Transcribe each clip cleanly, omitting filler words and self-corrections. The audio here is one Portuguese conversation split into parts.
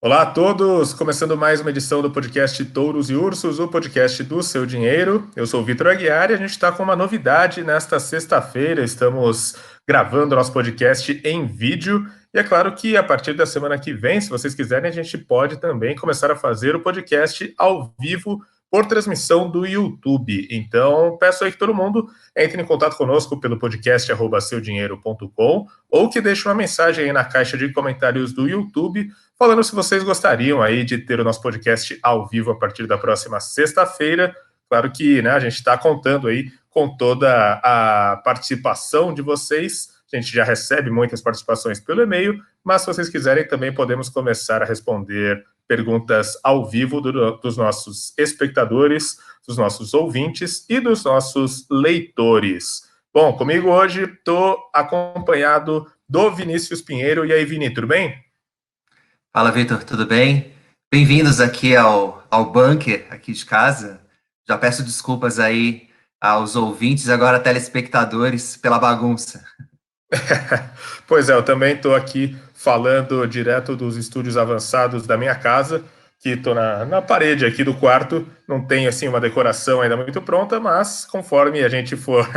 Olá a todos, começando mais uma edição do podcast Touros e Ursos, o podcast do seu dinheiro. Eu sou o Vitor Aguiar e a gente está com uma novidade nesta sexta-feira. Estamos gravando nosso podcast em vídeo e é claro que a partir da semana que vem, se vocês quiserem, a gente pode também começar a fazer o podcast ao vivo por transmissão do YouTube. Então, peço aí que todo mundo entre em contato conosco pelo podcast @seudinheiro.com ou que deixe uma mensagem aí na caixa de comentários do YouTube falando se vocês gostariam aí de ter o nosso podcast ao vivo a partir da próxima sexta-feira. Claro que, né, a gente está contando aí com toda a participação de vocês. A gente já recebe muitas participações pelo e-mail, mas se vocês quiserem também podemos começar a responder perguntas ao vivo dos nossos espectadores, dos nossos ouvintes e dos nossos leitores. Bom, comigo hoje estou acompanhado do Vinícius Pinheiro. E aí, Vini, tudo bem? Fala, Vitor, tudo bem? Bem-vindos aqui ao bunker aqui de casa. Já peço desculpas aí aos ouvintes, agora telespectadores, pela bagunça. Pois é, eu também estou aqui falando direto dos estúdios avançados da minha casa, que estou na parede aqui do quarto. Não tem assim uma decoração ainda muito pronta, mas conforme a gente for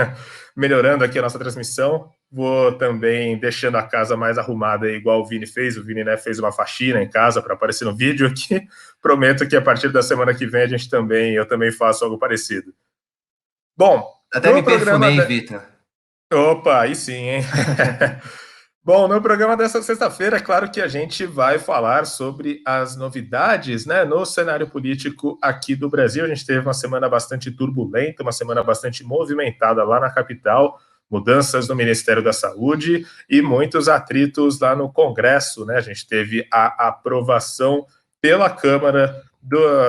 melhorando aqui a nossa transmissão, vou também deixando a casa mais arrumada, igual o Vini fez. O Vini, né, fez uma faxina em casa para aparecer no vídeo aqui. Prometo que a partir da semana que vem eu também faço algo parecido. Bom, Até no me programa perfumei, de... Vitor. Opa, aí sim, hein? Bom, no programa dessa sexta-feira, é claro que a gente vai falar sobre as novidades, né, no cenário político aqui do Brasil. A gente teve uma semana bastante turbulenta, uma semana bastante movimentada lá na capital, mudanças no Ministério da Saúde e muitos atritos lá no Congresso, né? A gente teve a aprovação pela Câmara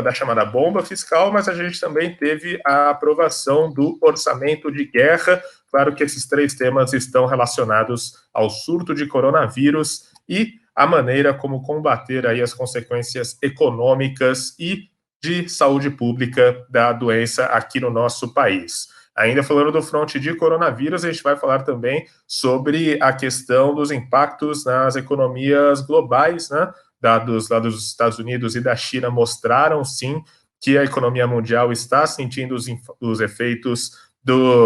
da chamada bomba fiscal, mas a gente também teve a aprovação do orçamento de guerra. Claro que esses três temas estão relacionados ao surto de coronavírus e a maneira como combater aí as consequências econômicas e de saúde pública da doença aqui no nosso país. Ainda falando do fronte de coronavírus, a gente vai falar também sobre a questão dos impactos nas economias globais, né? Dados lá dos Estados Unidos e da China mostraram, sim, que a economia mundial está sentindo os efeitos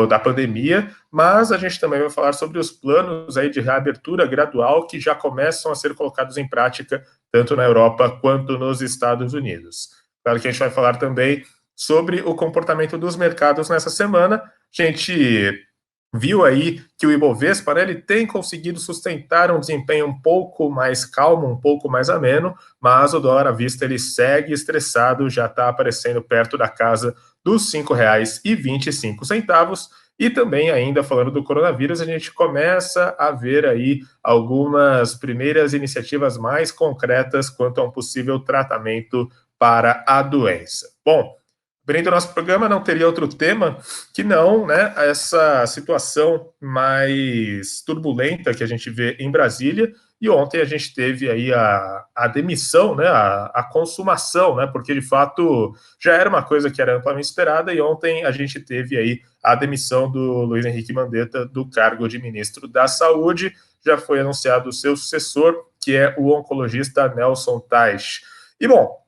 da pandemia, mas a gente também vai falar sobre os planos aí de reabertura gradual que já começam a ser colocados em prática tanto na Europa quanto nos Estados Unidos. Claro que a gente vai falar também sobre o comportamento dos mercados nessa semana. A gente viu aí que o Ibovespa, né, ele tem conseguido sustentar um desempenho um pouco mais calmo, um pouco mais ameno, mas o dólar à vista ele segue estressado, já está aparecendo perto da casa dos R$ 5,25. E também, ainda falando do coronavírus, a gente começa a ver aí algumas primeiras iniciativas mais concretas quanto a um possível tratamento para a doença. Bom, durante o nosso programa não teria outro tema que não, né, essa situação mais turbulenta que a gente vê em Brasília. E ontem a gente teve aí a demissão, né, a consumação, né, porque de fato já era uma coisa que era amplamente esperada, e ontem a gente teve aí a demissão do Luiz Henrique Mandetta do cargo de ministro da Saúde. Já foi anunciado o seu sucessor, que é o oncologista Nelson Teich. E bom,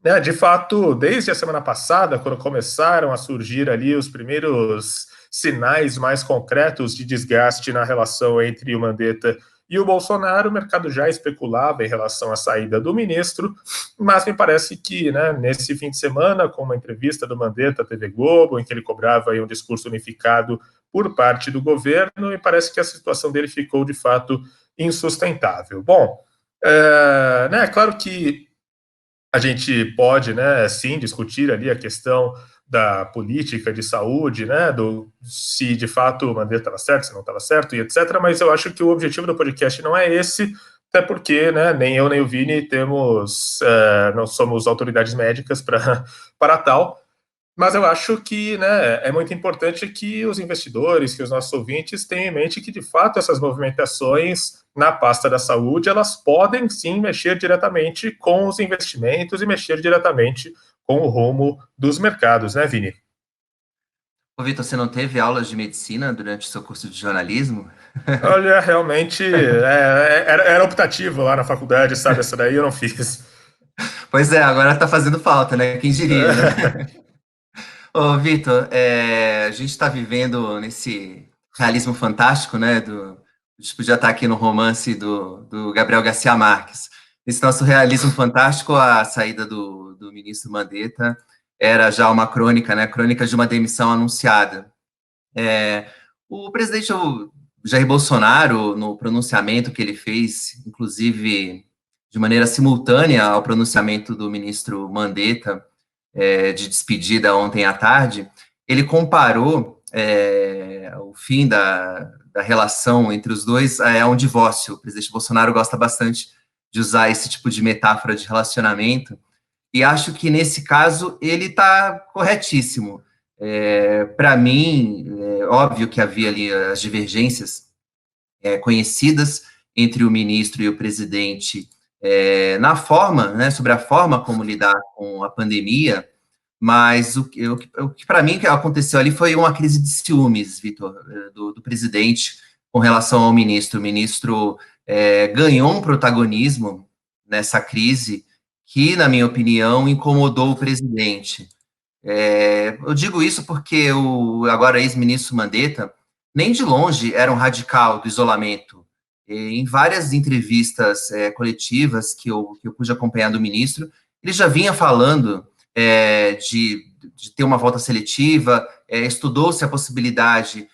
né, de fato, desde a semana passada, quando começaram a surgir ali os primeiros sinais mais concretos de desgaste na relação entre o Mandetta e o Bolsonaro, o mercado já especulava em relação à saída do ministro, mas me parece que, né, nesse fim de semana, com uma entrevista do Mandetta à TV Globo, em que ele cobrava aí um discurso unificado por parte do governo, me parece que a situação dele ficou, de fato, insustentável. Bom, né, claro que a gente pode, né, sim, discutir ali a questão da política de saúde, né, se de fato o Mandetta estava certo, se não estava certo e etc. Mas eu acho que o objetivo do podcast não é esse, até porque, né, nem eu nem o Vini não somos autoridades médicas para tal. Mas eu acho que, né, é muito importante que os investidores, que os nossos ouvintes tenham em mente que, de fato, essas movimentações na pasta da saúde, elas podem, sim, mexer diretamente com os investimentos e mexer diretamente com o rumo dos mercados, né, Vini? Ô, Vitor, você não teve aulas de medicina durante o seu curso de jornalismo? Olha, realmente era optativo lá na faculdade, sabe? Essa daí eu não fiz. Pois é, agora tá fazendo falta, né? Quem diria, né? Ô, Vitor, a gente está vivendo nesse realismo fantástico, né? A gente podia estar aqui no romance do Gabriel Garcia Marques. Esse nosso realismo fantástico, a saída do ministro Mandetta era já uma crônica, né? Crônica de uma demissão anunciada. O presidente Jair Bolsonaro, no pronunciamento que ele fez, inclusive de maneira simultânea ao pronunciamento do ministro Mandetta, de despedida ontem à tarde, ele comparou o fim da relação entre os dois a um divórcio. O presidente Bolsonaro gosta bastante de usar esse tipo de metáfora de relacionamento, e acho que nesse caso ele está corretíssimo. Para mim, é óbvio que havia ali as divergências conhecidas entre o ministro e o presidente na forma, né, sobre a forma como lidar com a pandemia, mas o que para mim que aconteceu ali foi uma crise de ciúmes, Vitor, do presidente com relação ao ministro. O ministro ganhou um protagonismo nessa crise que, na minha opinião, incomodou o presidente. Eu digo isso porque o agora ex-ministro Mandetta nem de longe era um radical do isolamento. Em várias entrevistas coletivas que eu pude acompanhar do ministro, ele já vinha falando de ter uma volta seletiva, estudou-se a possibilidade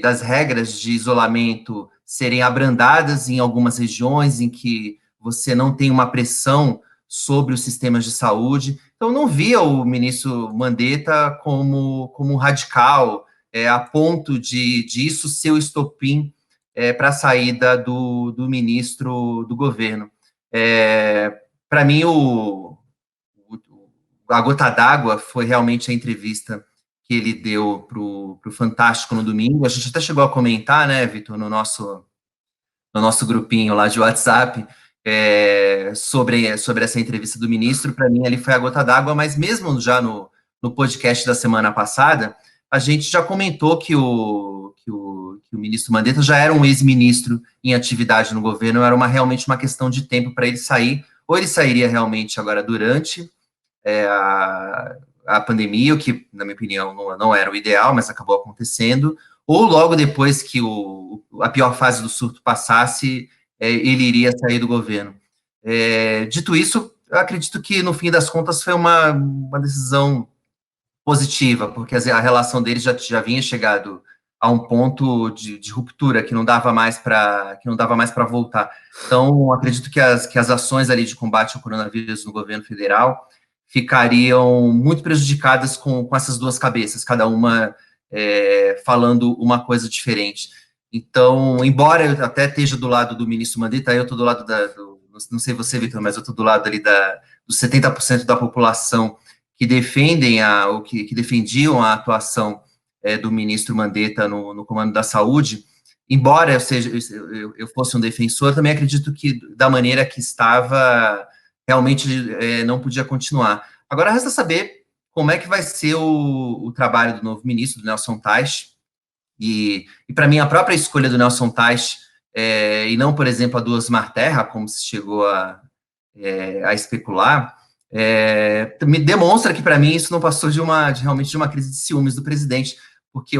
das regras de isolamento serem abrandadas em algumas regiões em que você não tem uma pressão sobre os sistemas de saúde. Então, não via o ministro Mandetta como um radical, a ponto de isso ser o estopim para a saída do ministro do governo. Para mim, a gota d'água foi realmente a entrevista que ele deu para o Fantástico no domingo. A gente até chegou a comentar, né, Vitor, no nosso grupinho lá de WhatsApp, sobre essa entrevista do ministro. Para mim, ali foi a gota d'água, mas mesmo já no podcast da semana passada, a gente já comentou que o ministro Mandetta já era um ex-ministro em atividade no governo, era realmente uma questão de tempo para ele sair, ou ele sairia realmente agora durante a pandemia, o que, na minha opinião, não era o ideal, mas acabou acontecendo, ou logo depois que a pior fase do surto passasse, ele iria sair do governo. Dito isso, eu acredito que, no fim das contas, foi uma decisão positiva, porque a relação deles já vinha chegado a um ponto de ruptura que não dava mais para voltar. Então, acredito que as ações ali de combate ao coronavírus no governo federal ficariam muito prejudicadas com essas duas cabeças, cada uma falando uma coisa diferente. Então, embora eu até esteja do lado do ministro Mandetta, eu estou do lado não sei você, Vitor, mas eu estou do lado ali dos 70% da população que defendem que defendiam a atuação do ministro Mandetta no comando da saúde. Embora eu fosse um defensor, também acredito que da maneira que estava realmente não podia continuar. Agora resta saber como é que vai ser o trabalho do novo ministro, do Nelson Teich, e para mim a própria escolha do Nelson Teich, e não, por exemplo, a do Osmar Terra, como se chegou a especular, me demonstra que, para mim, isso não passou realmente de uma crise de ciúmes do presidente, porque,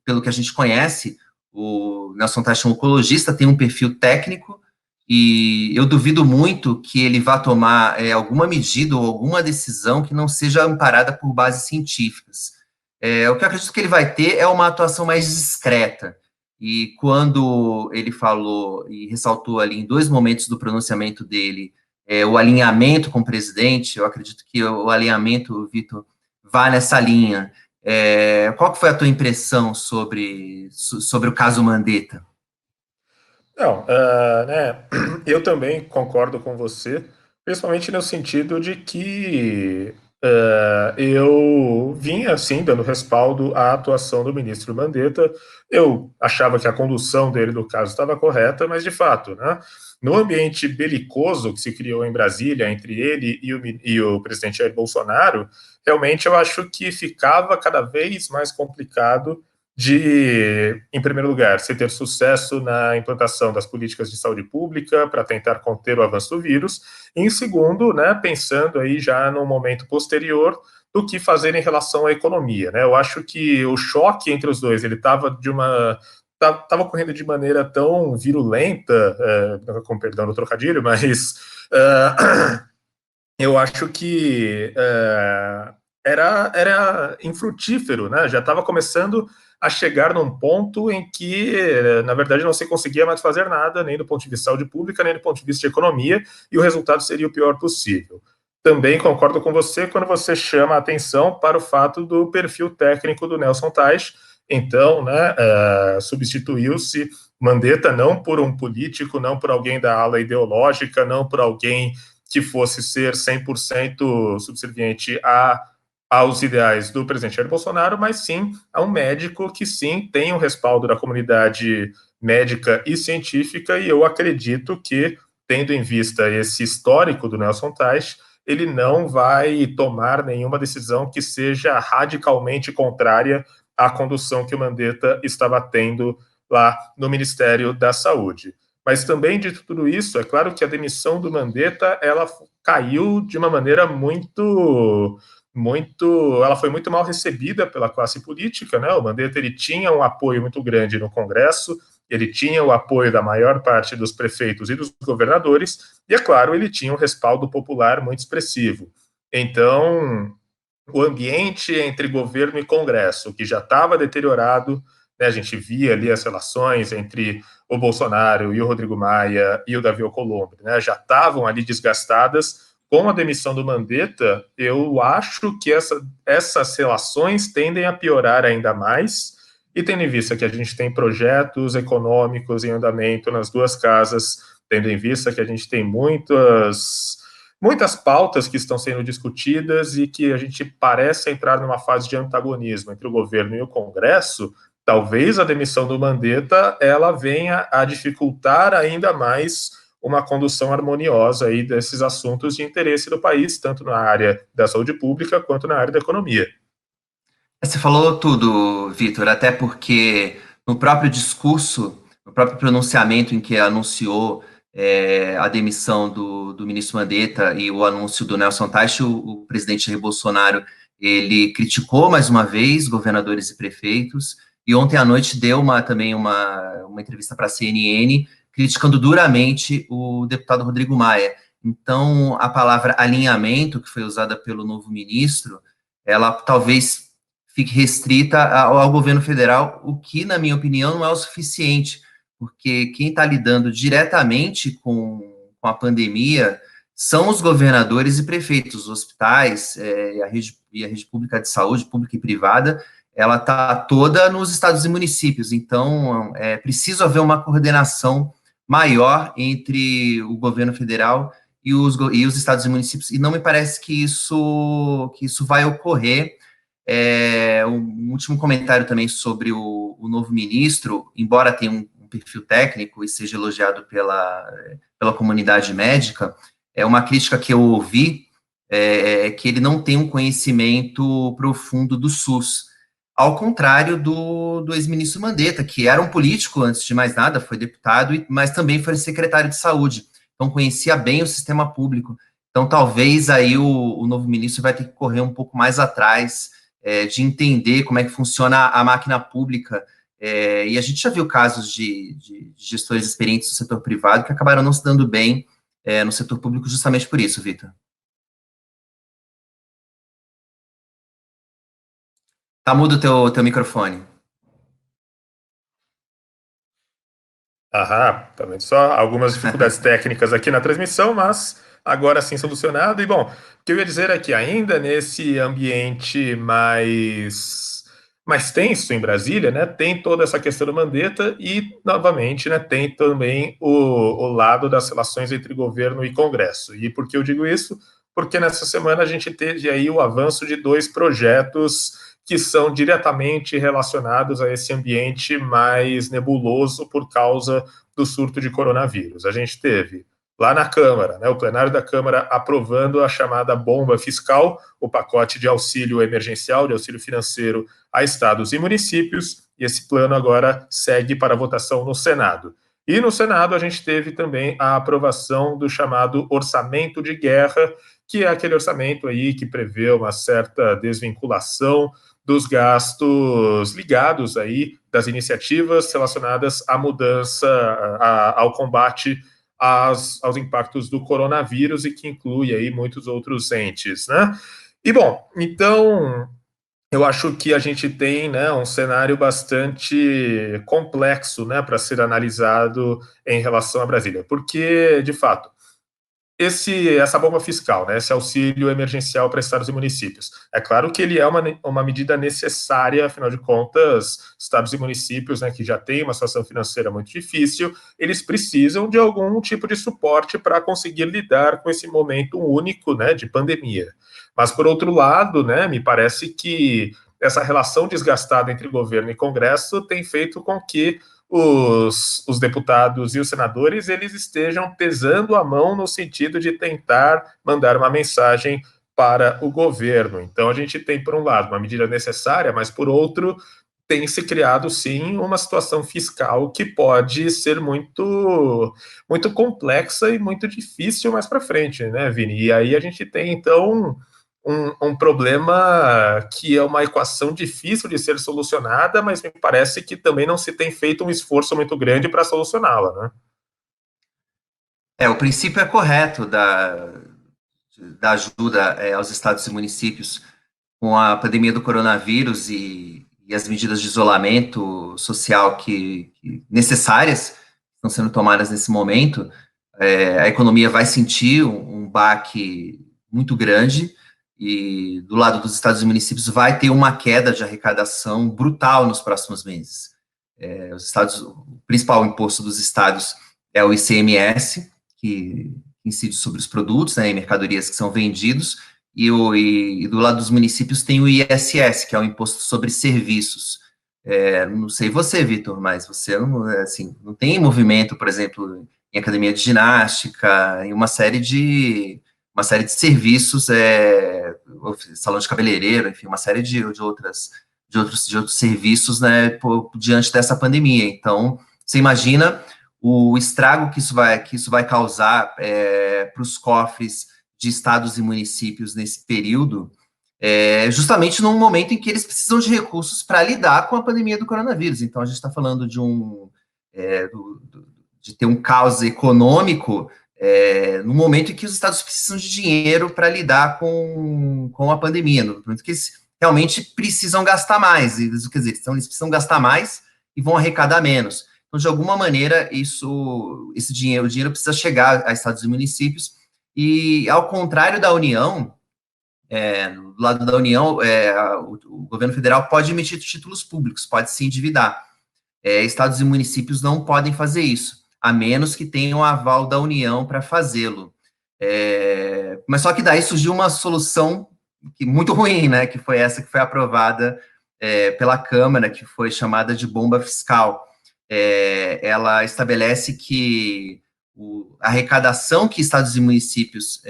pelo que a gente conhece, o Nelson Teich é um oncologista, tem um perfil técnico, e eu duvido muito que ele vá tomar alguma medida ou alguma decisão que não seja amparada por bases científicas. O que eu acredito que ele vai ter é uma atuação mais discreta. E quando ele falou e ressaltou ali em dois momentos do pronunciamento dele o alinhamento com o presidente, eu acredito que o alinhamento, Vitor, vai nessa linha. Qual que foi a tua impressão sobre o caso Mandetta? Não, né, eu também concordo com você, principalmente no sentido de que Eu vinha, assim, dando respaldo à atuação do ministro Mandetta. Eu achava que a condução dele do caso estava correta, mas, de fato, né, no ambiente belicoso que se criou em Brasília entre ele e o presidente Jair Bolsonaro, realmente eu acho que ficava cada vez mais complicado de, em primeiro lugar, se ter sucesso na implantação das políticas de saúde pública para tentar conter o avanço do vírus, e em segundo, né, pensando aí já no momento posterior do que fazer em relação à economia, né? Eu acho que o choque entre os dois, ele estava ocorrendo de maneira tão virulenta, com perdão do trocadilho, mas eu acho que era infrutífero, né? Já estava começando a chegar num ponto em que, na verdade, não se conseguia mais fazer nada, nem do ponto de vista de saúde pública, nem do ponto de vista de economia, e o resultado seria o pior possível. Também concordo com você quando você chama a atenção para o fato do perfil técnico do Nelson Teich. Então, né, substituiu-se Mandetta não por um político, não por alguém da ala ideológica, não por alguém que fosse ser 100% subserviente aos ideais do presidente Jair Bolsonaro, mas sim a um médico que sim tem o respaldo da comunidade médica e científica, e eu acredito que, tendo em vista esse histórico do Nelson Teich, ele não vai tomar nenhuma decisão que seja radicalmente contrária à condução que o Mandetta estava tendo lá no Ministério da Saúde. Mas também, dito tudo isso, é claro que a demissão do Mandetta, ela caiu de uma maneira ela foi muito mal recebida pela classe política, né? O Mandetta, ele tinha um apoio muito grande no Congresso, ele tinha o apoio da maior parte dos prefeitos e dos governadores, e, é claro, ele tinha um respaldo popular muito expressivo. Então, o ambiente entre governo e Congresso, que já estava deteriorado, né, a gente via ali as relações entre o Bolsonaro e o Rodrigo Maia e o Davi Alcolumbre, né, já estavam ali desgastadas. Com a demissão do Mandetta, eu acho que essas relações tendem a piorar ainda mais, e tendo em vista que a gente tem projetos econômicos em andamento nas duas casas, tendo em vista que a gente tem muitas pautas que estão sendo discutidas e que a gente parece entrar numa fase de antagonismo entre o governo e o Congresso, talvez a demissão do Mandetta ela venha a dificultar ainda mais uma condução harmoniosa aí desses assuntos de interesse do país, tanto na área da saúde pública quanto na área da economia. Você falou tudo, Vitor, até porque no próprio discurso, no próprio pronunciamento em que anunciou a demissão do ministro Mandetta e o anúncio do Nelson Teich, o presidente Jair Bolsonaro, ele criticou mais uma vez governadores e prefeitos, e ontem à noite deu também uma entrevista para a CNN, criticando duramente o deputado Rodrigo Maia. Então, a palavra alinhamento, que foi usada pelo novo ministro, ela talvez fique restrita ao governo federal, o que, na minha opinião, não é o suficiente, porque quem está lidando diretamente com a pandemia são os governadores e prefeitos, os hospitais e a rede pública de saúde, pública e privada, ela está toda nos estados e municípios, então é preciso haver uma coordenação maior entre o governo federal e os estados e municípios, e não me parece que isso vai ocorrer. Um último comentário também sobre o novo ministro, embora tenha um perfil técnico e seja elogiado pela comunidade médica, uma crítica que eu ouvi que ele não tem um conhecimento profundo do SUS, ao contrário do ex-ministro Mandetta, que era um político antes de mais nada, foi deputado, mas também foi secretário de saúde, então conhecia bem o sistema público. Então talvez aí o novo ministro vai ter que correr um pouco mais atrás de entender como é que funciona a máquina pública, e a gente já viu casos de gestores experientes do setor privado que acabaram não se dando bem no setor público justamente por isso, Vitor. Tá mudo o teu microfone. Também só algumas dificuldades técnicas aqui na transmissão, mas agora sim solucionado. E, bom, o que eu ia dizer é que ainda nesse ambiente mais tenso em Brasília, né, tem toda essa questão do Mandetta e, novamente, né, tem também o lado das relações entre governo e Congresso. E por que eu digo isso? porque nessa semana a gente teve aí o avanço de dois projetos que são diretamente relacionados a esse ambiente mais nebuloso por causa do surto de coronavírus. A gente teve lá na Câmara, né, o plenário da Câmara aprovando a chamada bomba fiscal, o pacote de auxílio emergencial, de auxílio financeiro a estados e municípios, e esse plano agora segue para votação no Senado. E no Senado a gente teve também a aprovação do chamado orçamento de guerra, que é aquele orçamento aí que prevê uma certa desvinculação dos gastos ligados aí das iniciativas relacionadas à mudança, ao combate aos impactos do coronavírus e que inclui aí muitos outros entes, né? E bom, então eu acho que a gente tem, né, um cenário bastante complexo, né, para ser analisado em relação a Brasília, porque de fato essa bomba fiscal, né, esse auxílio emergencial para estados e municípios. É claro que ele é uma medida necessária, afinal de contas, estados e municípios, né, que já têm uma situação financeira muito difícil, eles precisam de algum tipo de suporte para conseguir lidar com esse momento único, né, de pandemia. Mas, por outro lado, né, me parece que essa relação desgastada entre governo e Congresso tem feito com que os deputados e os senadores eles estejam pesando a mão no sentido de tentar mandar uma mensagem para o governo. Então a gente tem, por um lado, uma medida necessária, mas por outro, tem se criado sim uma situação fiscal que pode ser muito complexa e muito difícil mais para frente, né, Vini? E aí a gente tem então um problema que é uma equação difícil de ser solucionada, mas me parece que também não se tem feito um esforço muito grande para solucioná-la, né? O princípio é correto da ajuda aos estados e municípios com a pandemia do coronavírus e as medidas de isolamento social que necessárias estão sendo tomadas nesse momento. A economia vai sentir um baque muito grande e do lado dos estados e municípios vai ter uma queda de arrecadação brutal nos próximos meses. O principal imposto dos estados é o ICMS, que incide sobre os produtos, né, e mercadorias que são vendidos, e do lado dos municípios tem o ISS, que é o Imposto sobre Serviços. Não sei você, Vitor, mas você não, assim, não tem movimento, por exemplo, em academia de ginástica, em uma série de serviços, salão de cabeleireiro, enfim, uma série de outros serviços, né, diante dessa pandemia. Então, você imagina o estrago que isso vai causar para os cofres de estados e municípios nesse período, justamente num momento em que eles precisam de recursos para lidar com a pandemia do coronavírus. Então, a gente está falando de ter um caos econômico no momento em que os estados precisam de dinheiro para lidar com a pandemia, no momento que eles realmente precisam gastar mais, quer dizer, então eles precisam gastar mais e vão arrecadar menos. Então, de alguma maneira, o dinheiro precisa chegar a estados e municípios, e ao contrário da União, do lado da União, o governo federal pode emitir títulos públicos, pode se endividar. Estados e municípios não podem fazer isso, a menos que tenham o aval da União para fazê-lo. Mas só que daí surgiu uma solução muito ruim, né, que foi essa que foi aprovada pela Câmara, que foi chamada de bomba fiscal. Ela estabelece que a arrecadação que estados e municípios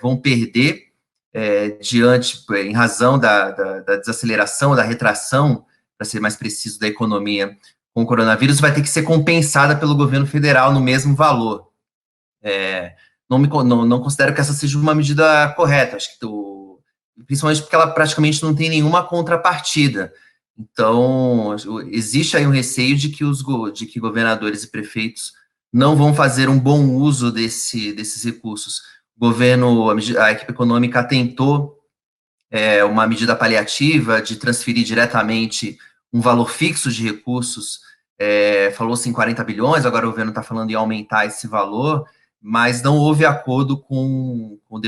vão perder em razão da desaceleração, da retração, para ser mais preciso, da economia com o coronavírus, vai ter que ser compensada pelo governo federal no mesmo valor. Não considero que essa seja uma medida correta, acho que principalmente porque ela praticamente não tem nenhuma contrapartida. Então, existe aí um receio de que governadores e prefeitos não vão fazer um bom uso desses recursos. A equipe econômica tentou uma medida paliativa de transferir diretamente um valor fixo de recursos, falou-se em 40 bilhões, agora o governo está falando em aumentar esse valor, mas não houve acordo com os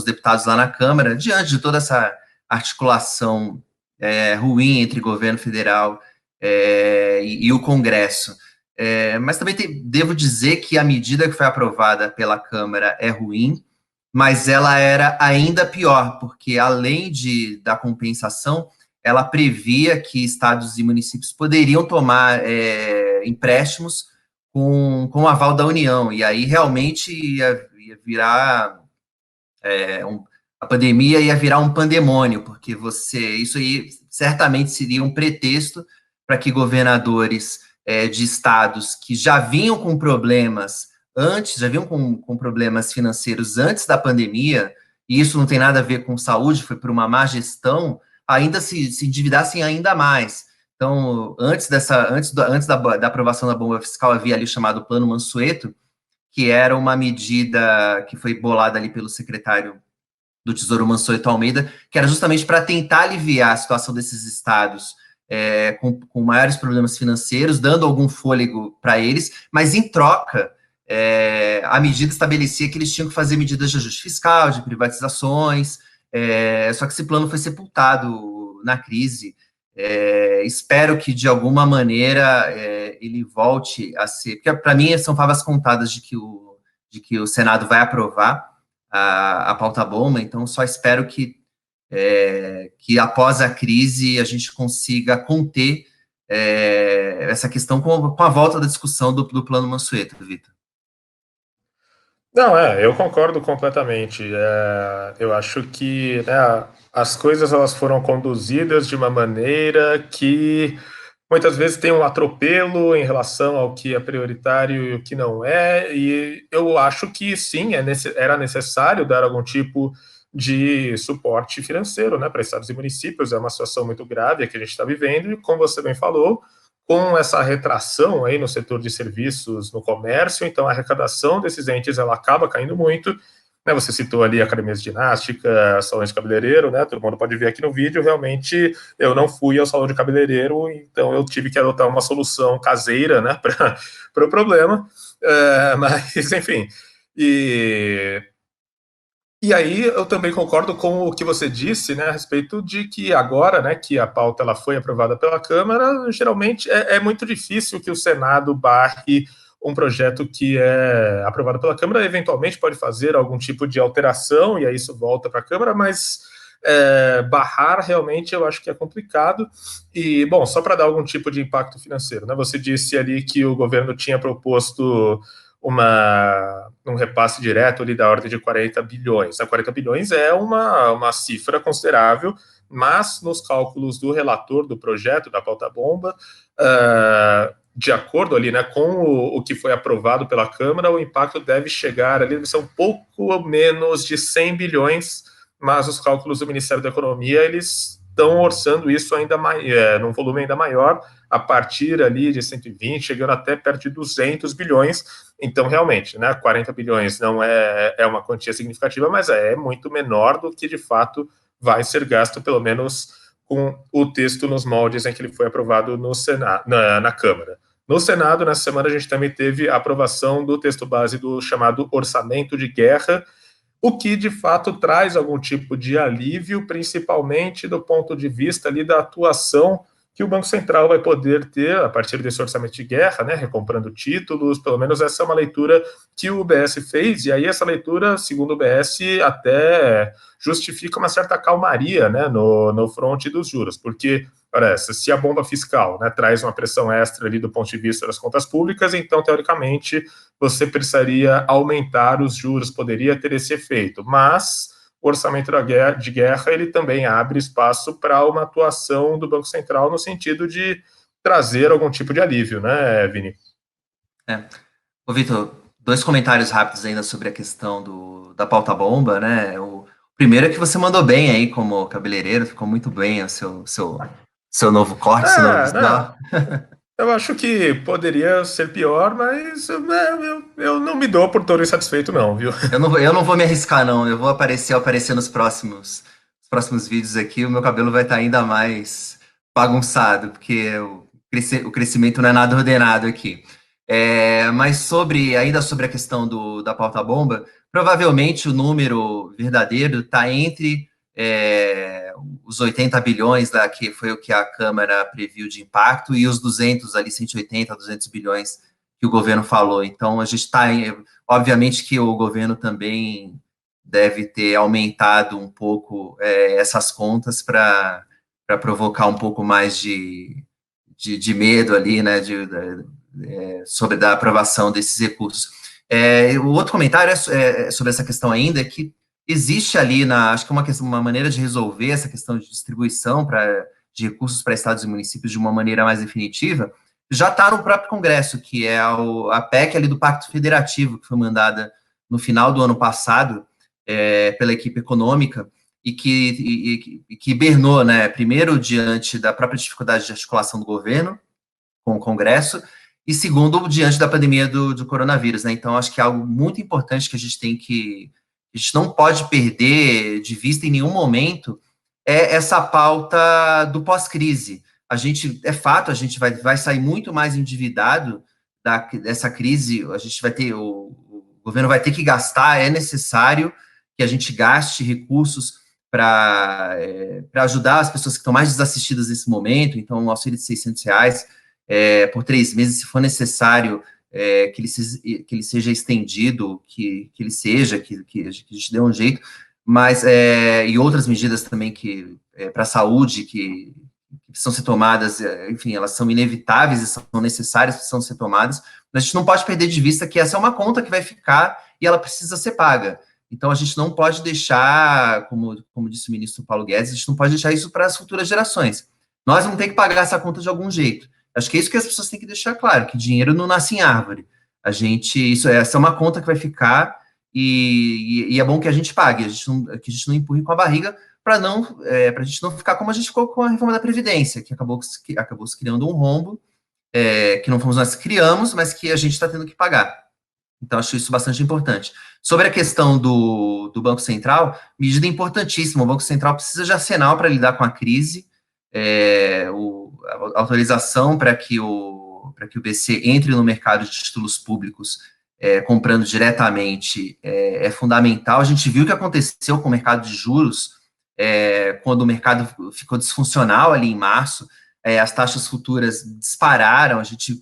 deputados lá na Câmara, diante de toda essa articulação ruim entre governo federal e o Congresso. Mas também devo dizer que a medida que foi aprovada pela Câmara é ruim, mas ela era ainda pior, porque além da compensação, ela previa que estados e municípios poderiam tomar empréstimos com o aval da União, e aí realmente ia virar a pandemia ia virar um pandemônio, porque isso aí certamente seria um pretexto para que governadores de estados que já vinham com problemas antes, já vinham com problemas financeiros antes da pandemia, e isso não tem nada a ver com saúde, foi por uma má gestão, ainda se endividassem ainda mais. Então, antes da aprovação da bomba fiscal, havia ali o chamado Plano Mansueto, que era uma medida que foi bolada ali pelo secretário do Tesouro Mansueto Almeida, que era justamente para tentar aliviar a situação desses estados com maiores problemas financeiros, dando algum fôlego para eles, mas em troca, a medida estabelecia que eles tinham que fazer medidas de ajuste fiscal, de privatizações, só que esse plano foi sepultado na crise. Espero que, de alguma maneira, ele volte a ser... Porque, para mim, são favas contadas de que o Senado vai aprovar a pauta bomba, então só espero que após a crise a gente consiga conter essa questão com a volta da discussão do Plano Mansueto, Vitor. Não, eu concordo completamente. Eu acho que, né, as coisas elas foram conduzidas de uma maneira que muitas vezes tem um atropelo em relação ao que é prioritário e o que não é, e eu acho que sim, era necessário dar algum tipo de suporte financeiro, né, para estados e municípios. É uma situação muito grave a que a gente está vivendo, e como você bem falou, com essa retração aí no setor de serviços, no comércio, então a arrecadação desses entes ela acaba caindo muito, né? Você citou ali academias de ginástica, salões de cabeleireiro, né? Todo mundo pode ver aqui no vídeo. Realmente, eu não fui ao salão de cabeleireiro, então eu tive que adotar uma solução caseira, né, para o problema. Mas, enfim, e aí eu também concordo com o que você disse, né, a respeito de que agora, né, que a pauta ela foi aprovada pela Câmara, geralmente é muito difícil que o Senado barre um projeto que é aprovado pela Câmara. Eventualmente pode fazer algum tipo de alteração e aí isso volta para a Câmara, mas barrar realmente eu acho que é complicado. E, bom, só para dar algum tipo de impacto financeiro, né, você disse ali que o governo tinha proposto um repasse direto ali da ordem de 40 bilhões. 40 bilhões é uma cifra considerável, mas nos cálculos do relator do projeto da pauta bomba, de acordo ali, né, com o que foi aprovado pela Câmara, o impacto deve chegar ali, deve ser um pouco menos de 100 bilhões, mas os cálculos do Ministério da Economia, eles estão orçando isso ainda num volume ainda maior, a partir ali de 120, chegando até perto de 200 bilhões. Então, realmente, né, 40 bilhões não é uma quantia significativa, mas é muito menor do que, de fato, vai ser gasto, pelo menos com o texto nos moldes em que ele foi aprovado no Senado, na Câmara. No Senado, nessa semana, a gente também teve a aprovação do texto base do chamado orçamento de guerra, o que, de fato, traz algum tipo de alívio, principalmente do ponto de vista ali da atuação que o Banco Central vai poder ter a partir desse orçamento de guerra, né, recomprando títulos. Pelo menos essa é uma leitura que o UBS fez, e aí essa leitura, segundo o UBS, até justifica uma certa calmaria, né, no fronte dos juros, porque, parece, se a bomba fiscal, né, traz uma pressão extra ali do ponto de vista das contas públicas, então, teoricamente, você precisaria aumentar os juros, poderia ter esse efeito, mas o orçamento de guerra ele também abre espaço para uma atuação do Banco Central no sentido de trazer algum tipo de alívio, né, Vini? Ô, Vitor, dois comentários rápidos ainda sobre a questão da pauta bomba, né? O primeiro é que você mandou bem aí como cabeleireiro, ficou muito bem o seu novo corte, seu novo Não, visual. eu acho que poderia ser pior, mas eu não me dou por todo insatisfeito, não, viu? Eu não vou me arriscar, não. Eu vou aparecer nos próximos vídeos aqui. O meu cabelo vai estar ainda mais bagunçado, porque o crescimento não é nada ordenado aqui. Mas ainda sobre a questão da pauta bomba, provavelmente o número verdadeiro está entre os 80 bilhões, que foi o que a Câmara previu de impacto, e os 200, ali 180, 200 bilhões que o governo falou. Então, a gente está, obviamente que o governo também deve ter aumentado um pouco essas contas para provocar um pouco mais de medo ali, né, sobre a aprovação desses recursos. O outro comentário sobre essa questão ainda, é que existe ali, acho que uma maneira de resolver essa questão de distribuição de recursos para estados e municípios de uma maneira mais definitiva, já está no próprio Congresso, que é a PEC ali do Pacto Federativo, que foi mandada no final do ano passado pela equipe econômica, e que hibernou, né, primeiro diante da própria dificuldade de articulação do governo com o Congresso, e segundo, diante da pandemia do coronavírus, né, então acho que é algo muito importante que a gente não pode perder de vista em nenhum momento, essa pauta do pós-crise. É fato, a gente vai sair muito mais endividado dessa crise, o governo vai ter que gastar, é necessário que a gente gaste recursos para ajudar as pessoas que estão mais desassistidas nesse momento, então um auxílio de R$ 600 por 3 meses, se for necessário, que ele seja estendido, que a gente dê um jeito, mas, e outras medidas também para a saúde que precisam ser tomadas, enfim, elas são inevitáveis e são necessárias, precisam ser tomadas, mas a gente não pode perder de vista que essa é uma conta que vai ficar e ela precisa ser paga. Então, a gente não pode deixar, como disse o ministro Paulo Guedes, a gente não pode deixar isso para as futuras gerações. Nós vamos ter que pagar essa conta de algum jeito. Acho que é isso que as pessoas têm que deixar claro, que dinheiro não nasce em árvore. Essa é uma conta que vai ficar e é bom que a gente pague, que a gente não empurre com a barriga para a gente não ficar como a gente ficou com a reforma da Previdência, que acabou se criando um rombo, que não fomos nós que criamos, mas que a gente está tendo que pagar. Então, acho isso bastante importante. Sobre a questão do Banco Central, medida importantíssima, o Banco Central precisa de arsenal para lidar com a crise, a autorização para que o BC entre no mercado de títulos públicos comprando diretamente é fundamental. A gente viu o que aconteceu com o mercado de juros quando o mercado ficou disfuncional ali em março, as taxas futuras dispararam, a gente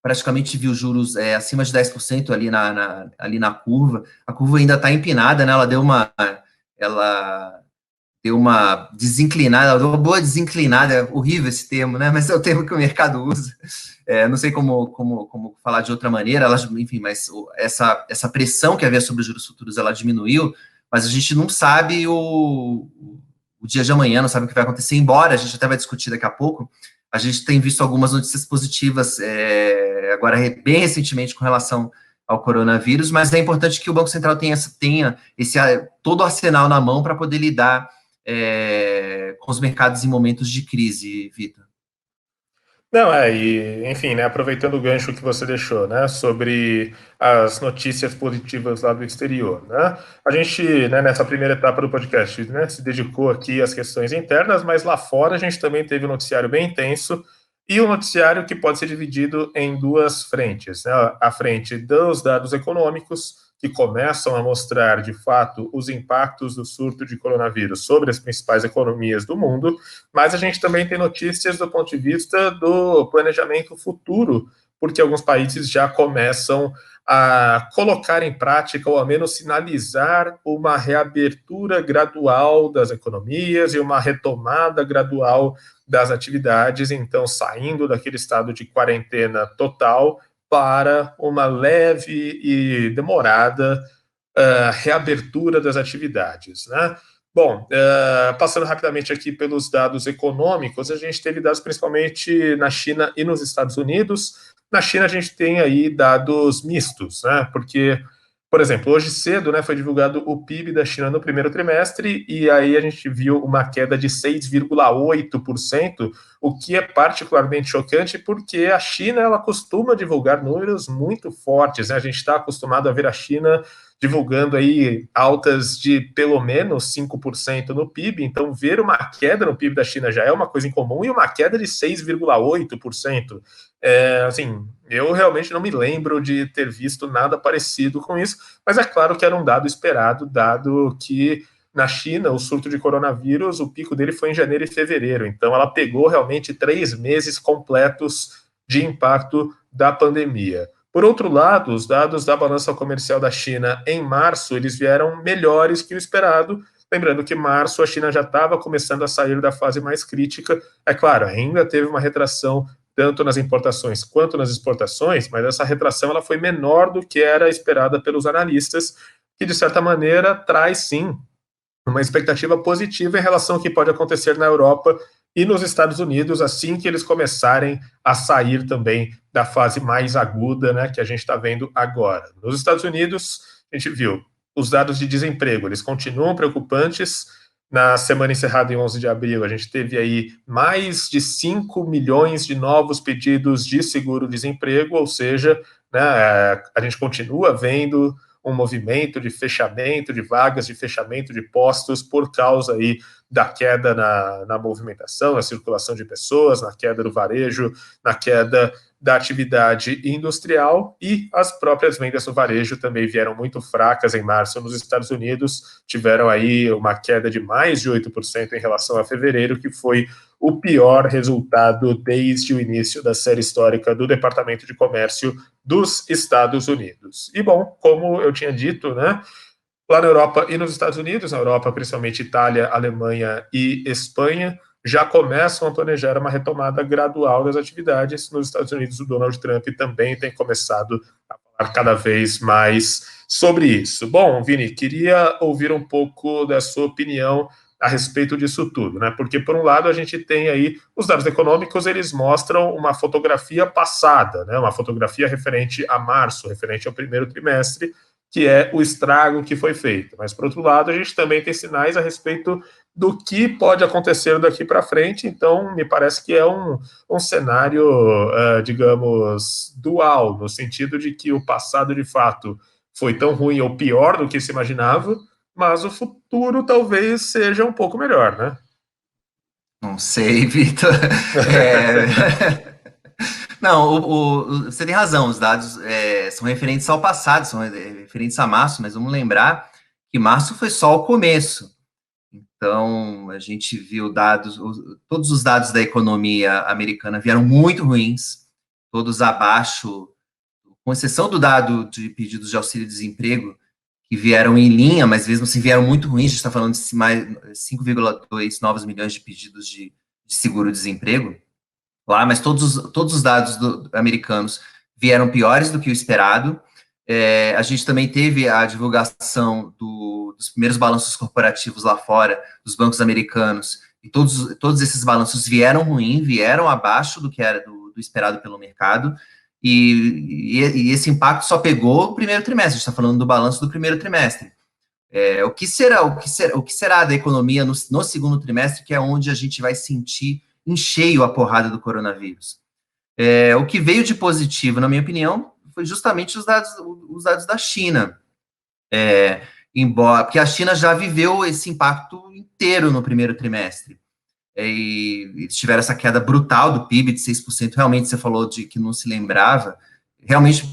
praticamente viu juros acima de 10% ali na curva. A curva ainda está empinada, né? Ela deu uma desinclinada, ela deu uma boa desinclinada, é horrível esse termo, né? Mas é o termo que o mercado usa. Não sei como falar de outra maneira, enfim, mas essa pressão que havia sobre os juros futuros, ela diminuiu, mas a gente não sabe o dia de amanhã, não sabe o que vai acontecer, embora a gente até vai discutir daqui a pouco. A gente tem visto algumas notícias positivas, agora bem recentemente, com relação ao coronavírus, mas é importante que o Banco Central tenha todo o arsenal na mão para poder lidar com os mercados em momentos de crise, Vitor. Não, enfim, né, aproveitando o gancho que você deixou, né, sobre as notícias positivas lá do exterior, né, a gente, né, nessa primeira etapa do podcast, né, se dedicou aqui às questões internas, mas lá fora a gente também teve um noticiário bem intenso e um noticiário que pode ser dividido em duas frentes, né, a frente dos dados econômicos, que começam a mostrar, de fato, os impactos do surto de coronavírus sobre as principais economias do mundo, mas a gente também tem notícias do ponto de vista do planejamento futuro, porque alguns países já começam a colocar em prática, ou ao menos sinalizar, uma reabertura gradual das economias e uma retomada gradual das atividades, então saindo daquele estado de quarentena total para uma leve e demorada reabertura das atividades, né? Bom, passando rapidamente aqui pelos dados econômicos, a gente teve dados principalmente na China e nos Estados Unidos. Na China a gente tem aí dados mistos, né? Porque, por exemplo, hoje cedo, né, foi divulgado o PIB da China no primeiro trimestre e aí a gente viu uma queda de 6,8%, o que é particularmente chocante porque a China ela costuma divulgar números muito fortes, né? A gente está acostumado a ver a China divulgando aí altas de pelo menos 5% no PIB, então ver uma queda no PIB da China já é uma coisa incomum e uma queda de 6,8%. Assim, eu realmente não me lembro de ter visto nada parecido com isso, mas é claro que era um dado esperado, dado que na China o surto de coronavírus, o pico dele foi em janeiro e fevereiro, então ela pegou realmente 3 meses completos de impacto da pandemia. Por outro lado, os dados da balança comercial da China em março, eles vieram melhores que o esperado. Lembrando que em março a China já estava começando a sair da fase mais crítica. É claro, ainda teve uma retração tanto nas importações quanto nas exportações, mas essa retração ela foi menor do que era esperada pelos analistas, que de certa maneira traz sim uma expectativa positiva em relação ao que pode acontecer na Europa e nos Estados Unidos assim que eles começarem a sair também da fase mais aguda, né, que a gente está vendo agora. Nos Estados Unidos, a gente viu os dados de desemprego, eles continuam preocupantes. Na semana encerrada em 11 de abril, a gente teve aí mais de 5 milhões de novos pedidos de seguro-desemprego, ou seja, né, a gente continua vendo um movimento de fechamento de vagas, de fechamento de postos por causa aí da queda na movimentação, na circulação de pessoas, na queda do varejo, na queda da atividade industrial, e as próprias vendas no varejo também vieram muito fracas em março nos Estados Unidos, tiveram aí uma queda de mais de 8% em relação a fevereiro, que foi o pior resultado desde o início da série histórica do Departamento de Comércio dos Estados Unidos. E, bom, como eu tinha dito, né, lá na Europa e nos Estados Unidos, na Europa, principalmente Itália, Alemanha e Espanha, já começam a planejar uma retomada gradual das atividades. Nos Estados Unidos, o Donald Trump também tem começado a falar cada vez mais sobre isso. Bom, Vini, queria ouvir um pouco da sua opinião a respeito disso tudo, né? Porque, por um lado, a gente tem aí os dados econômicos, eles mostram uma fotografia passada, né? Uma fotografia referente a março, referente ao primeiro trimestre, que é o estrago que foi feito. Mas, por outro lado, a gente também tem sinais a respeito do que pode acontecer daqui para frente. Então, me parece que é um cenário, digamos, dual, no sentido de que o passado, de fato, foi tão ruim ou pior do que se imaginava, mas o futuro talvez seja um pouco melhor, né? Não sei, Vitor. É... Não, você tem razão, os dados são referentes ao passado, são referentes a março, mas vamos lembrar que março foi só o começo. Então, a gente viu todos os dados da economia americana vieram muito ruins, todos abaixo, com exceção do dado de pedidos de auxílio-desemprego, que vieram em linha, mas mesmo assim vieram muito ruins, a gente está falando de mais 5,2 novos milhões de pedidos de seguro-desemprego lá, mas todos os dados americanos vieram piores do que o esperado. A gente também teve a divulgação dos primeiros balanços corporativos lá fora, dos bancos americanos, e todos esses balanços vieram ruim, vieram abaixo do que era do esperado pelo mercado, e esse impacto só pegou o primeiro trimestre, a gente está falando do balanço do primeiro trimestre. O que será da economia no segundo trimestre, que é onde a gente vai sentir em cheio a porrada do coronavírus? O que veio de positivo, na minha opinião, foi justamente os dados da China. Porque a China já viveu esse impacto inteiro no primeiro trimestre. E eles tiveram essa queda brutal do PIB de 6%, realmente você falou de que não se lembrava, realmente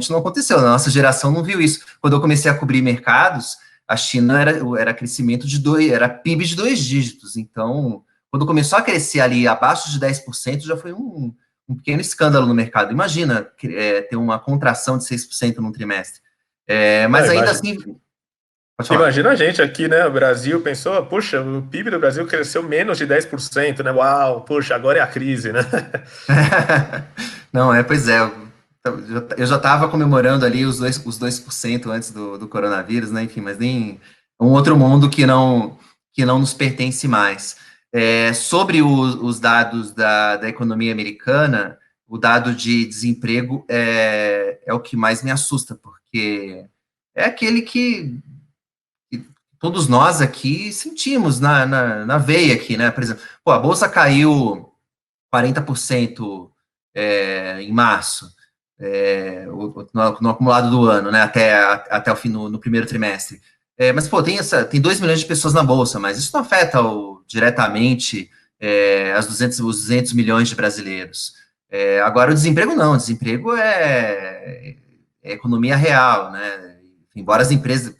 não aconteceu, a nossa geração não viu isso. Quando eu comecei a cobrir mercados, a China era crescimento era PIB de 2 dígitos, então, quando começou a crescer ali abaixo de 10%, já foi um pequeno escândalo no mercado. Imagina ter uma contração de 6% num trimestre. Mas ainda assim... Imagina a gente aqui, né? O Brasil pensou, puxa, o PIB do Brasil cresceu menos de 10%, né? Uau, puxa, agora é a crise, né? Não, pois é. Eu já estava comemorando ali os 2% antes do coronavírus, né? Enfim, mas nem um outro mundo que não nos pertence mais. Sobre os dados da economia americana, o dado de desemprego é o que mais me assusta, porque é aquele que todos nós aqui sentimos na veia aqui, né? Por exemplo, a Bolsa caiu 40% em março, no acumulado do ano, né? Até o fim, no primeiro trimestre. Mas, tem 2 milhões de pessoas na Bolsa, mas isso não afeta diretamente os 200 milhões de brasileiros. Agora, o desemprego não, o desemprego é economia real, né? Embora as empresas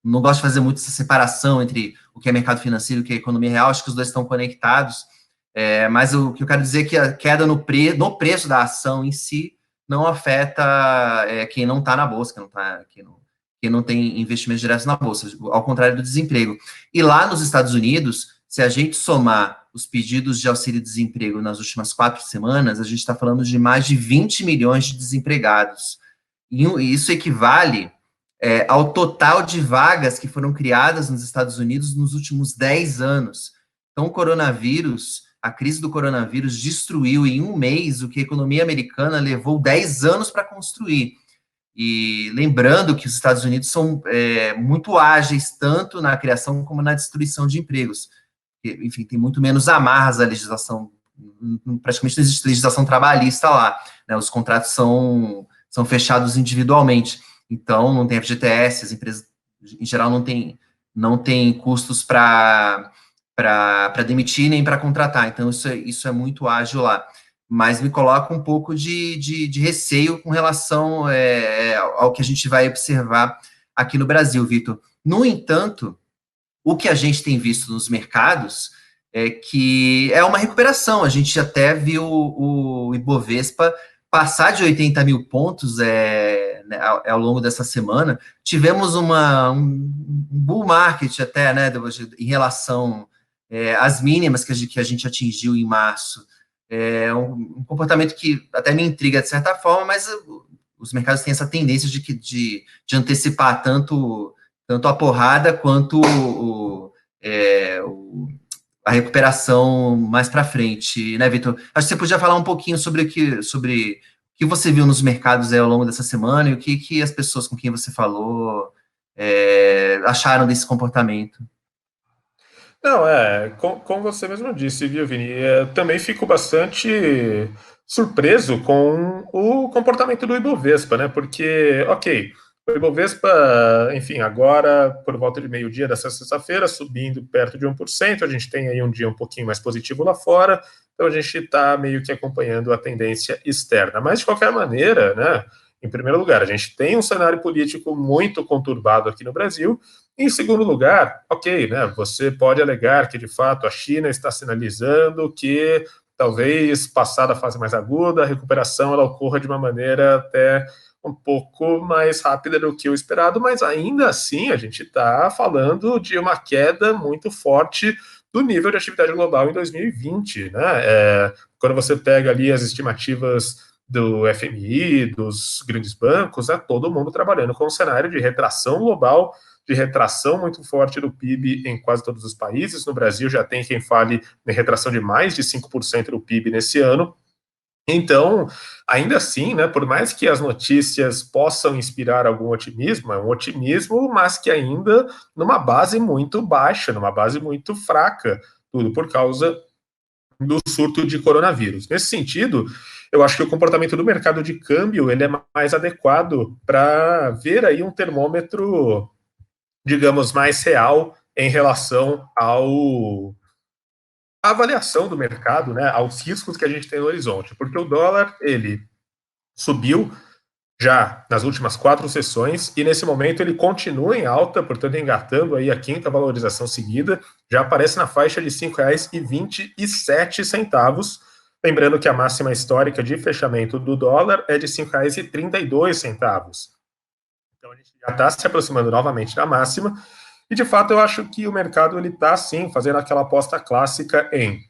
não gosto de fazer muito essa separação entre o que é mercado financeiro e o que é economia real, acho que os dois estão conectados, mas o que eu quero dizer é que a queda no preço da ação em si não afeta quem não está na bolsa, quem não tem investimentos diretos na bolsa, ao contrário do desemprego. E lá nos Estados Unidos, se a gente somar os pedidos de auxílio-desemprego nas últimas 4 semanas, a gente está falando de mais de 20 milhões de desempregados. E isso equivale ao total de vagas que foram criadas nos Estados Unidos nos últimos 10 anos. Então, a crise do coronavírus destruiu em um mês o que a economia americana levou 10 anos para construir. E lembrando que os Estados Unidos são muito ágeis, tanto na criação como na destruição de empregos. Enfim, tem muito menos amarras a legislação, praticamente não existe legislação trabalhista lá, né? Os contratos são fechados individualmente, então não tem FGTS, as empresas, em geral, não tem custos para demitir nem para contratar, então isso é muito ágil lá. Mas me coloca um pouco de receio com relação ao que a gente vai observar aqui no Brasil, Vitor. No entanto, o que a gente tem visto nos mercados é que é uma recuperação. A gente até viu o Ibovespa passar de 80 mil pontos ao longo dessa semana. Tivemos um bull market até, né, em relação às mínimas que a gente atingiu em março. Um comportamento que até me intriga de certa forma, mas os mercados têm essa tendência de antecipar tanto a porrada quanto a recuperação mais para frente, né, Vitor? Acho que você podia falar um pouquinho sobre o que você viu nos mercados ao longo dessa semana e o que as pessoas com quem você falou acharam desse comportamento. Não, como você mesmo disse, viu, Vini? Eu também fico bastante surpreso com o comportamento do Ibovespa, né? Porque, ok, o Ibovespa, enfim, agora, por volta de meio-dia dessa sexta-feira, subindo perto de 1%, a gente tem aí um dia um pouquinho mais positivo lá fora, então a gente está meio que acompanhando a tendência externa. Mas, de qualquer maneira, né? Em primeiro lugar, a gente tem um cenário político muito conturbado aqui no Brasil. Em segundo lugar, ok, né? Você pode alegar que de fato a China está sinalizando que talvez passada a fase mais aguda, a recuperação ela ocorra de uma maneira até um pouco mais rápida do que o esperado, mas ainda assim a gente está falando de uma queda muito forte do nível de atividade global em 2020, né? Quando você pega ali as estimativas do FMI, dos grandes bancos, todo mundo trabalhando com um cenário de retração global, de retração muito forte do PIB em quase todos os países. No Brasil já tem quem fale em retração de mais de 5% do PIB nesse ano. Então, ainda assim, né, por mais que as notícias possam inspirar algum otimismo, é um otimismo, mas que ainda numa base muito baixa, numa base muito fraca, tudo por causa do surto de coronavírus. Nesse sentido, eu acho que o comportamento do mercado de câmbio ele é mais adequado para ver aí um termômetro, digamos, mais real em relação à avaliação do mercado, né, aos riscos que a gente tem no horizonte, porque o dólar, ele subiu já nas últimas 4 sessões, e nesse momento ele continua em alta, portanto engatando aí a quinta valorização seguida, já aparece na faixa de R$ 5,27, lembrando que a máxima histórica de fechamento do dólar é de R$ 5,32. Então a gente já está se aproximando novamente da máxima, e de fato eu acho que o mercado ele está sim fazendo aquela aposta clássica em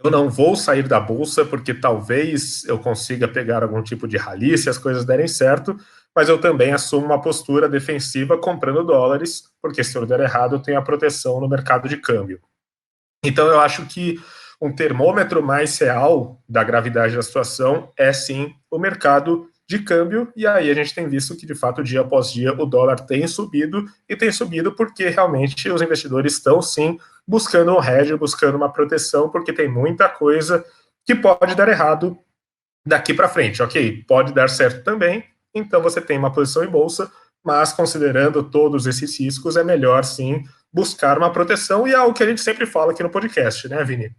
eu não vou sair da bolsa porque talvez eu consiga pegar algum tipo de rally se as coisas derem certo, mas eu também assumo uma postura defensiva comprando dólares, porque se eu der errado eu tenho a proteção no mercado de câmbio. Então eu acho que um termômetro mais real da gravidade da situação é sim o mercado de câmbio, e aí a gente tem visto que de fato dia após dia o dólar tem subido, e tem subido porque realmente os investidores estão sim buscando um hedge, buscando uma proteção, porque tem muita coisa que pode dar errado daqui para frente. Ok, pode dar certo também, então você tem uma posição em bolsa, mas considerando todos esses riscos, é melhor sim buscar uma proteção, e é algo que a gente sempre fala aqui no podcast, né, Vini?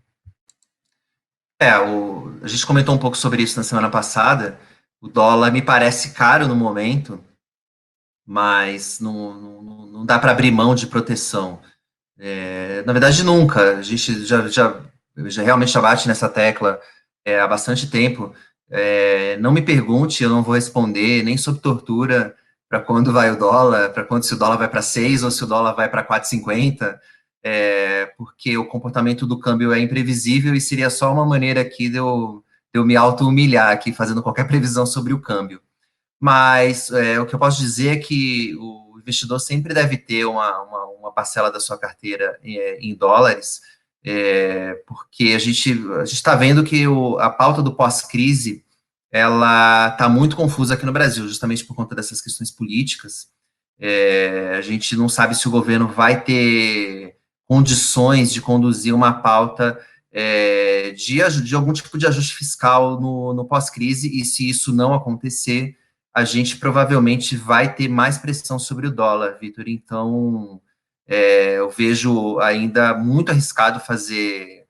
A gente comentou um pouco sobre isso na semana passada. O dólar me parece caro no momento, mas não dá para abrir mão de proteção. Na verdade, nunca. A gente já realmente já bate nessa tecla há bastante tempo. Não me pergunte, eu não vou responder nem sobre tortura, para quando vai o dólar, para quando se o dólar vai para 6 ou se o dólar vai para 4,50, porque o comportamento do câmbio é imprevisível e seria só uma maneira aqui de eu me auto-humilhar aqui, fazendo qualquer previsão sobre o câmbio. Mas o que eu posso dizer é que o investidor sempre deve ter uma parcela da sua carteira em dólares, porque a gente está vendo que a pauta do pós-crise ela está muito confusa aqui no Brasil, justamente por conta dessas questões políticas. A gente não sabe se o governo vai ter condições de conduzir uma pauta de algum tipo de ajuste fiscal no pós-crise, e se isso não acontecer, a gente provavelmente vai ter mais pressão sobre o dólar, Vitor. Então, eu vejo ainda muito arriscado fazer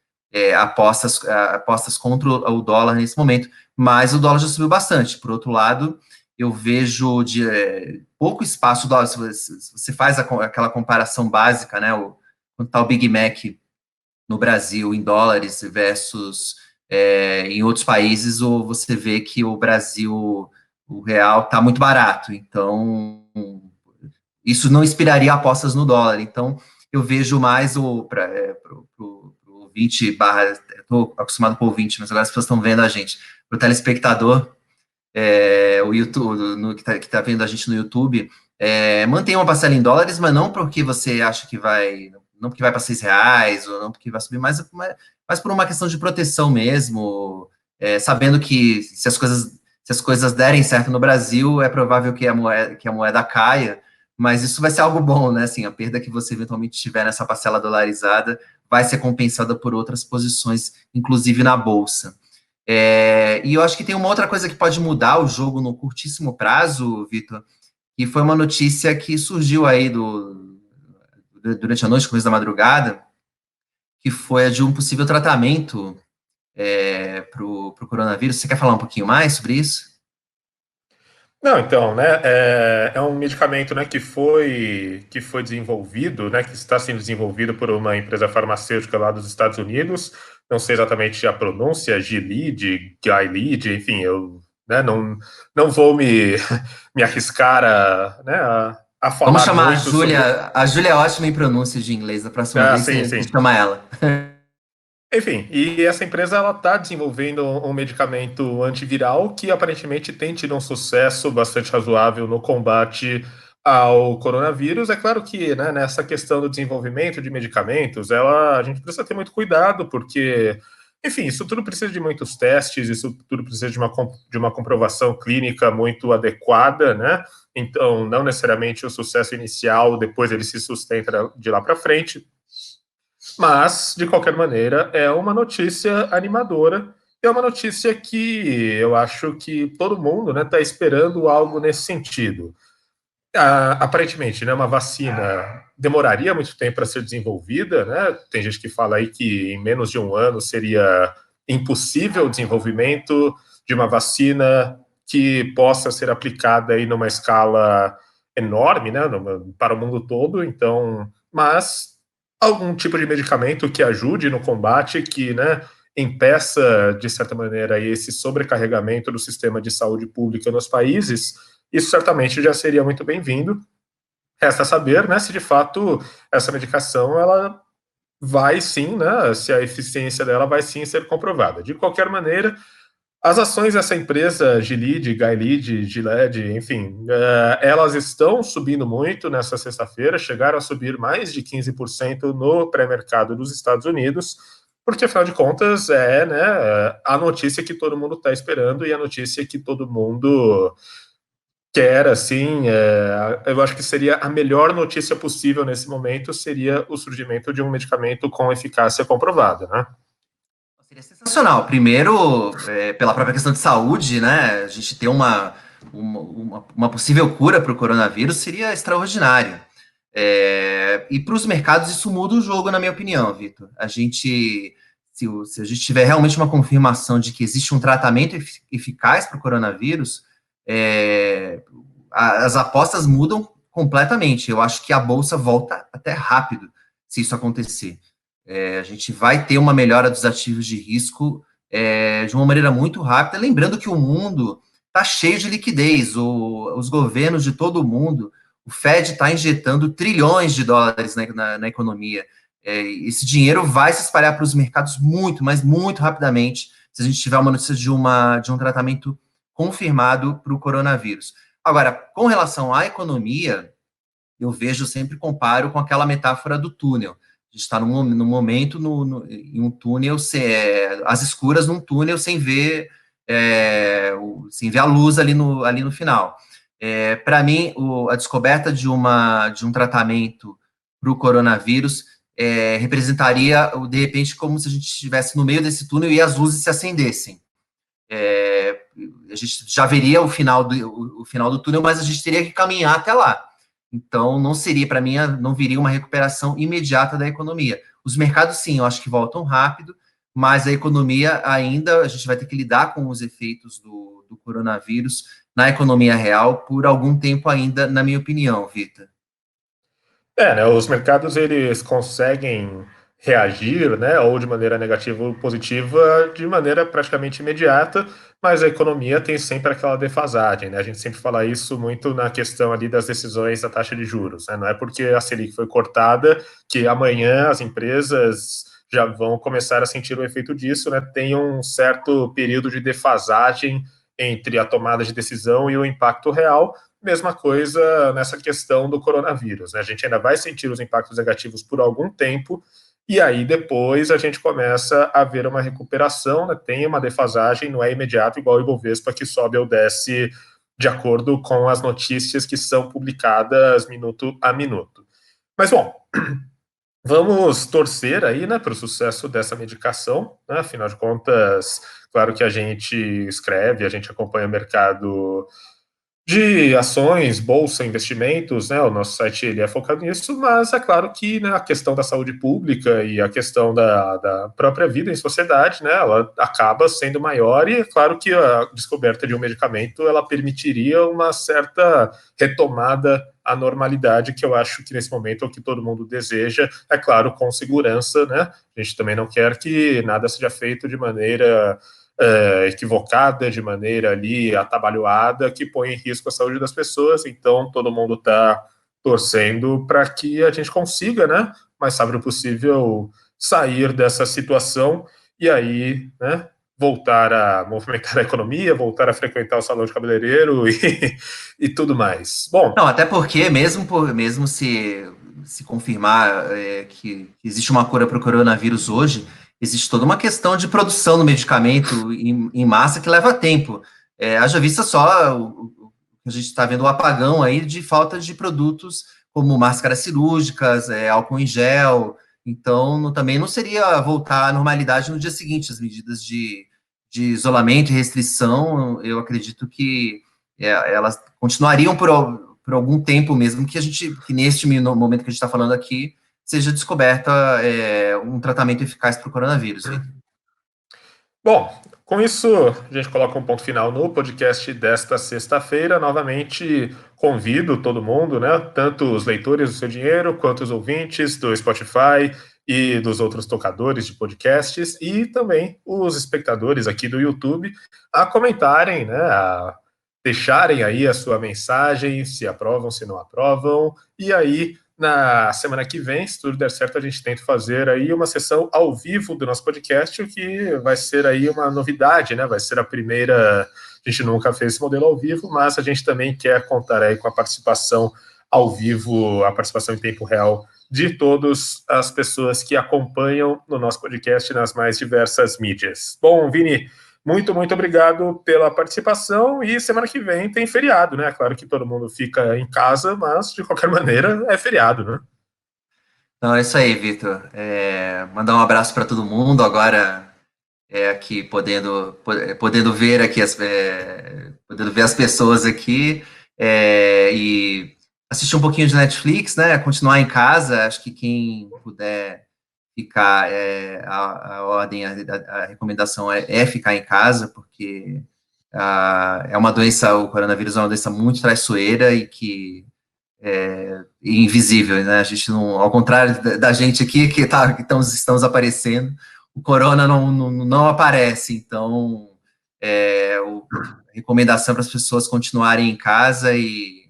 apostas contra o dólar nesse momento, mas o dólar já subiu bastante. Por outro lado, eu vejo pouco espaço, dólar, se você faz aquela comparação básica, né, quanto está o Big Mac no Brasil em dólares versus em outros países, ou você vê que o Brasil, o real está muito barato, então isso não inspiraria apostas no dólar. Então eu vejo mais para o 20 barra, estou acostumado com o 20, mas agora as pessoas estão vendo a gente, para o telespectador, o YouTube, que tá vendo a gente no YouTube, mantém uma parcela em dólares, mas não porque você acha que vai, não porque vai para R$ 6, ou não porque vai subir, mas por uma questão de proteção mesmo, sabendo que se as coisas derem certo no Brasil, é provável que a moeda caia, mas isso vai ser algo bom, né? Assim, a perda que você eventualmente tiver nessa parcela dolarizada vai ser compensada por outras posições, inclusive na Bolsa. E eu acho que tem uma outra coisa que pode mudar o jogo no curtíssimo prazo, Vitor, que foi uma notícia que surgiu aí durante a noite, começo da madrugada, que foi a de um possível tratamento para o coronavírus. Você quer falar um pouquinho mais sobre isso? Não, então, né, é um medicamento, né, que foi desenvolvido, né, que está sendo desenvolvido por uma empresa farmacêutica lá dos Estados Unidos. Não sei exatamente a pronúncia, Gilead, enfim, eu, né, não vou me arriscar a Vamos falar chamar a muito sobre. Júlia. A Júlia é ótima em pronúncia de inglês. Da próxima vez Sim, você sim. chama ela. Enfim, e essa empresa ela está desenvolvendo um medicamento antiviral que aparentemente tem tido um sucesso bastante razoável no combate ao coronavírus. É claro que, né, nessa questão do desenvolvimento de medicamentos, a gente precisa ter muito cuidado, porque, enfim, isso tudo precisa de muitos testes, isso tudo precisa de uma comprovação clínica muito adequada, né? Então, não necessariamente o sucesso inicial, depois ele se sustenta de lá para frente. Mas, de qualquer maneira, é uma notícia animadora. É uma notícia que eu acho que todo mundo está esperando algo nesse sentido. Aparentemente, né, uma vacina demoraria muito tempo para ser desenvolvida. Né? Tem gente que fala aí que em menos de um ano seria impossível o desenvolvimento de uma vacina que possa ser aplicada aí numa escala enorme, né, para o mundo todo. Então, mas algum tipo de medicamento que ajude no combate, que, né, impeça, de certa maneira, esse sobrecarregamento do sistema de saúde pública nos países, isso certamente já seria muito bem-vindo. Resta saber, né, se de fato essa medicação ela vai sim, né, se a eficiência dela vai sim ser comprovada. De qualquer maneira, as ações dessa empresa, Gilead, enfim, elas estão subindo muito nessa sexta-feira, chegaram a subir mais de 15% no pré-mercado dos Estados Unidos, porque, afinal de contas, né, a notícia que todo mundo está esperando e a notícia que todo mundo quer, assim, eu acho que seria a melhor notícia possível nesse momento, seria o surgimento de um medicamento com eficácia comprovada, né? Seria sensacional. Primeiro, pela própria questão de saúde, né? A gente ter uma possível cura para o coronavírus seria extraordinário. E para os mercados isso muda o jogo, na minha opinião, Vitor. Se a gente tiver realmente uma confirmação de que existe um tratamento eficaz para o coronavírus, as apostas mudam completamente. Eu acho que a bolsa volta até rápido se isso acontecer. A gente vai ter uma melhora dos ativos de risco de uma maneira muito rápida, lembrando que o mundo está cheio de liquidez, os governos de todo o mundo, o Fed está injetando trilhões de dólares na economia. Esse dinheiro vai se espalhar para os mercados muito, mas muito rapidamente, se a gente tiver uma notícia de um tratamento confirmado para o coronavírus. Agora, com relação à economia, eu vejo, sempre comparo com aquela metáfora do túnel. A gente está num momento em um túnel, às escuras num túnel, sem ver a luz ali no final. Para mim, a descoberta de um tratamento para o coronavírus representaria, de repente, como se a gente estivesse no meio desse túnel e as luzes se acendessem. A gente já veria o final do túnel, mas a gente teria que caminhar até lá. Então, não seria, para mim, não viria uma recuperação imediata da economia. Os mercados, sim, eu acho que voltam rápido, mas a economia ainda, a gente vai ter que lidar com os efeitos do coronavírus na economia real por algum tempo ainda, na minha opinião, Vitor. Né, os mercados, eles conseguem reagir, né, ou de maneira negativa ou positiva, de maneira praticamente imediata, mas a economia tem sempre aquela defasagem, né, a gente sempre fala isso muito na questão ali das decisões da taxa de juros, né, não é porque a Selic foi cortada que amanhã as empresas já vão começar a sentir o efeito disso, né, tem um certo período de defasagem entre a tomada de decisão e o impacto real. Mesma coisa nessa questão do coronavírus, né? A gente ainda vai sentir os impactos negativos por algum tempo, e aí depois a gente começa a ver uma recuperação, né? Tem uma defasagem, não é imediato, igual o Ibovespa, que sobe ou desce de acordo com as notícias que são publicadas minuto a minuto. Mas, bom, vamos torcer aí, né, para o sucesso dessa medicação, né? Afinal de contas, claro que a gente escreve, a gente acompanha o mercado de ações, bolsa, investimentos, né? O nosso site ele é focado nisso, mas é claro que, né, a questão da saúde pública e a questão da própria vida em sociedade, né, ela acaba sendo maior, e é claro que a descoberta de um medicamento ela permitiria uma certa retomada à normalidade, que eu acho que nesse momento é o que todo mundo deseja, é claro, com segurança, né? A gente também não quer que nada seja feito de maneira equivocada, de maneira ali atabalhoada, que põe em risco a saúde das pessoas. Então, todo mundo está torcendo para que a gente consiga, né, mais rápido possível, sair dessa situação e aí, né, voltar a movimentar a economia, voltar a frequentar o salão de cabeleireiro e tudo mais. Bom. Não, até porque mesmo se confirmar que existe uma cura para o coronavírus hoje, existe toda uma questão de produção do medicamento em massa que leva tempo. Haja vista só o que a gente está vendo, o apagão aí de falta de produtos como máscaras cirúrgicas, álcool em gel. Então, também não seria voltar à normalidade no dia seguinte. As medidas de isolamento e restrição, eu acredito que elas continuariam por algum tempo mesmo, que neste momento que a gente está falando aqui, seja descoberta um tratamento eficaz para o coronavírus. Bom, com isso, a gente coloca um ponto final no podcast desta sexta-feira. Novamente, convido todo mundo, né, tanto os leitores do Seu Dinheiro, quanto os ouvintes do Spotify e dos outros tocadores de podcasts, e também os espectadores aqui do YouTube, a comentarem, né, a deixarem aí a sua mensagem, se aprovam, se não aprovam, e aí na semana que vem, se tudo der certo, a gente tenta fazer aí uma sessão ao vivo do nosso podcast, o que vai ser aí uma novidade, né? Vai ser a primeira, a gente nunca fez esse modelo ao vivo, mas a gente também quer contar aí com a participação ao vivo, a participação em tempo real de todas as pessoas que acompanham no nosso podcast nas mais diversas mídias. Bom, Vini, muito obrigado pela participação, e semana que vem tem feriado, né? Claro que todo mundo fica em casa, mas de qualquer maneira é feriado, né? Então é isso aí, Vitor. Mandar um abraço para todo mundo agora, aqui podendo ver aqui podendo ver as pessoas aqui, e assistir um pouquinho de Netflix, né? Continuar em casa. Acho que quem puder ficar, a ordem, a recomendação é ficar em casa, porque é uma doença, o coronavírus é uma doença muito traiçoeira e que invisível, né? A gente não, ao contrário da gente aqui que estamos aparecendo, o corona não aparece. Então, a recomendação para as pessoas continuarem em casa e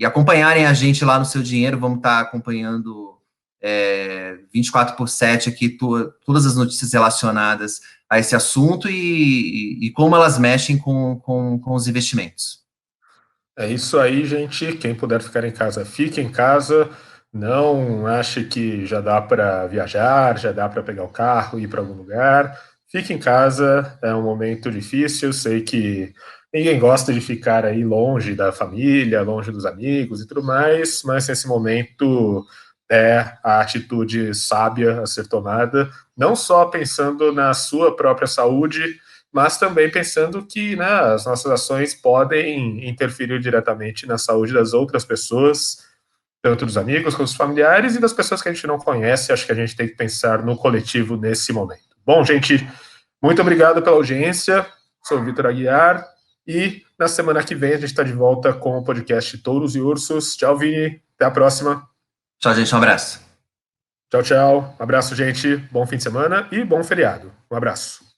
acompanharem a gente lá no Seu Dinheiro. Vamos estar acompanhando 24/7 aqui todas as notícias relacionadas a esse assunto e como elas mexem com os investimentos. É isso aí, gente. Quem puder ficar em casa, fique em casa. Não ache que já dá para viajar, já dá para pegar o carro e ir para algum lugar. Fique em casa, é um momento difícil. Sei que ninguém gosta de ficar aí longe da família, longe dos amigos e tudo mais, mas nesse momento é a atitude sábia a ser tomada, não só pensando na sua própria saúde, mas também pensando que, né, as nossas ações podem interferir diretamente na saúde das outras pessoas, tanto dos amigos quanto dos familiares e das pessoas que a gente não conhece. Acho que a gente tem que pensar no coletivo nesse momento. Bom, gente, muito obrigado pela audiência. Sou o Vitor Aguiar e na semana que vem a gente está de volta com o podcast Touros e Ursos. Tchau, Vini. Até a próxima. Tchau, gente. Um abraço. Tchau, tchau. Abraço, gente. Bom fim de semana e bom feriado. Um abraço.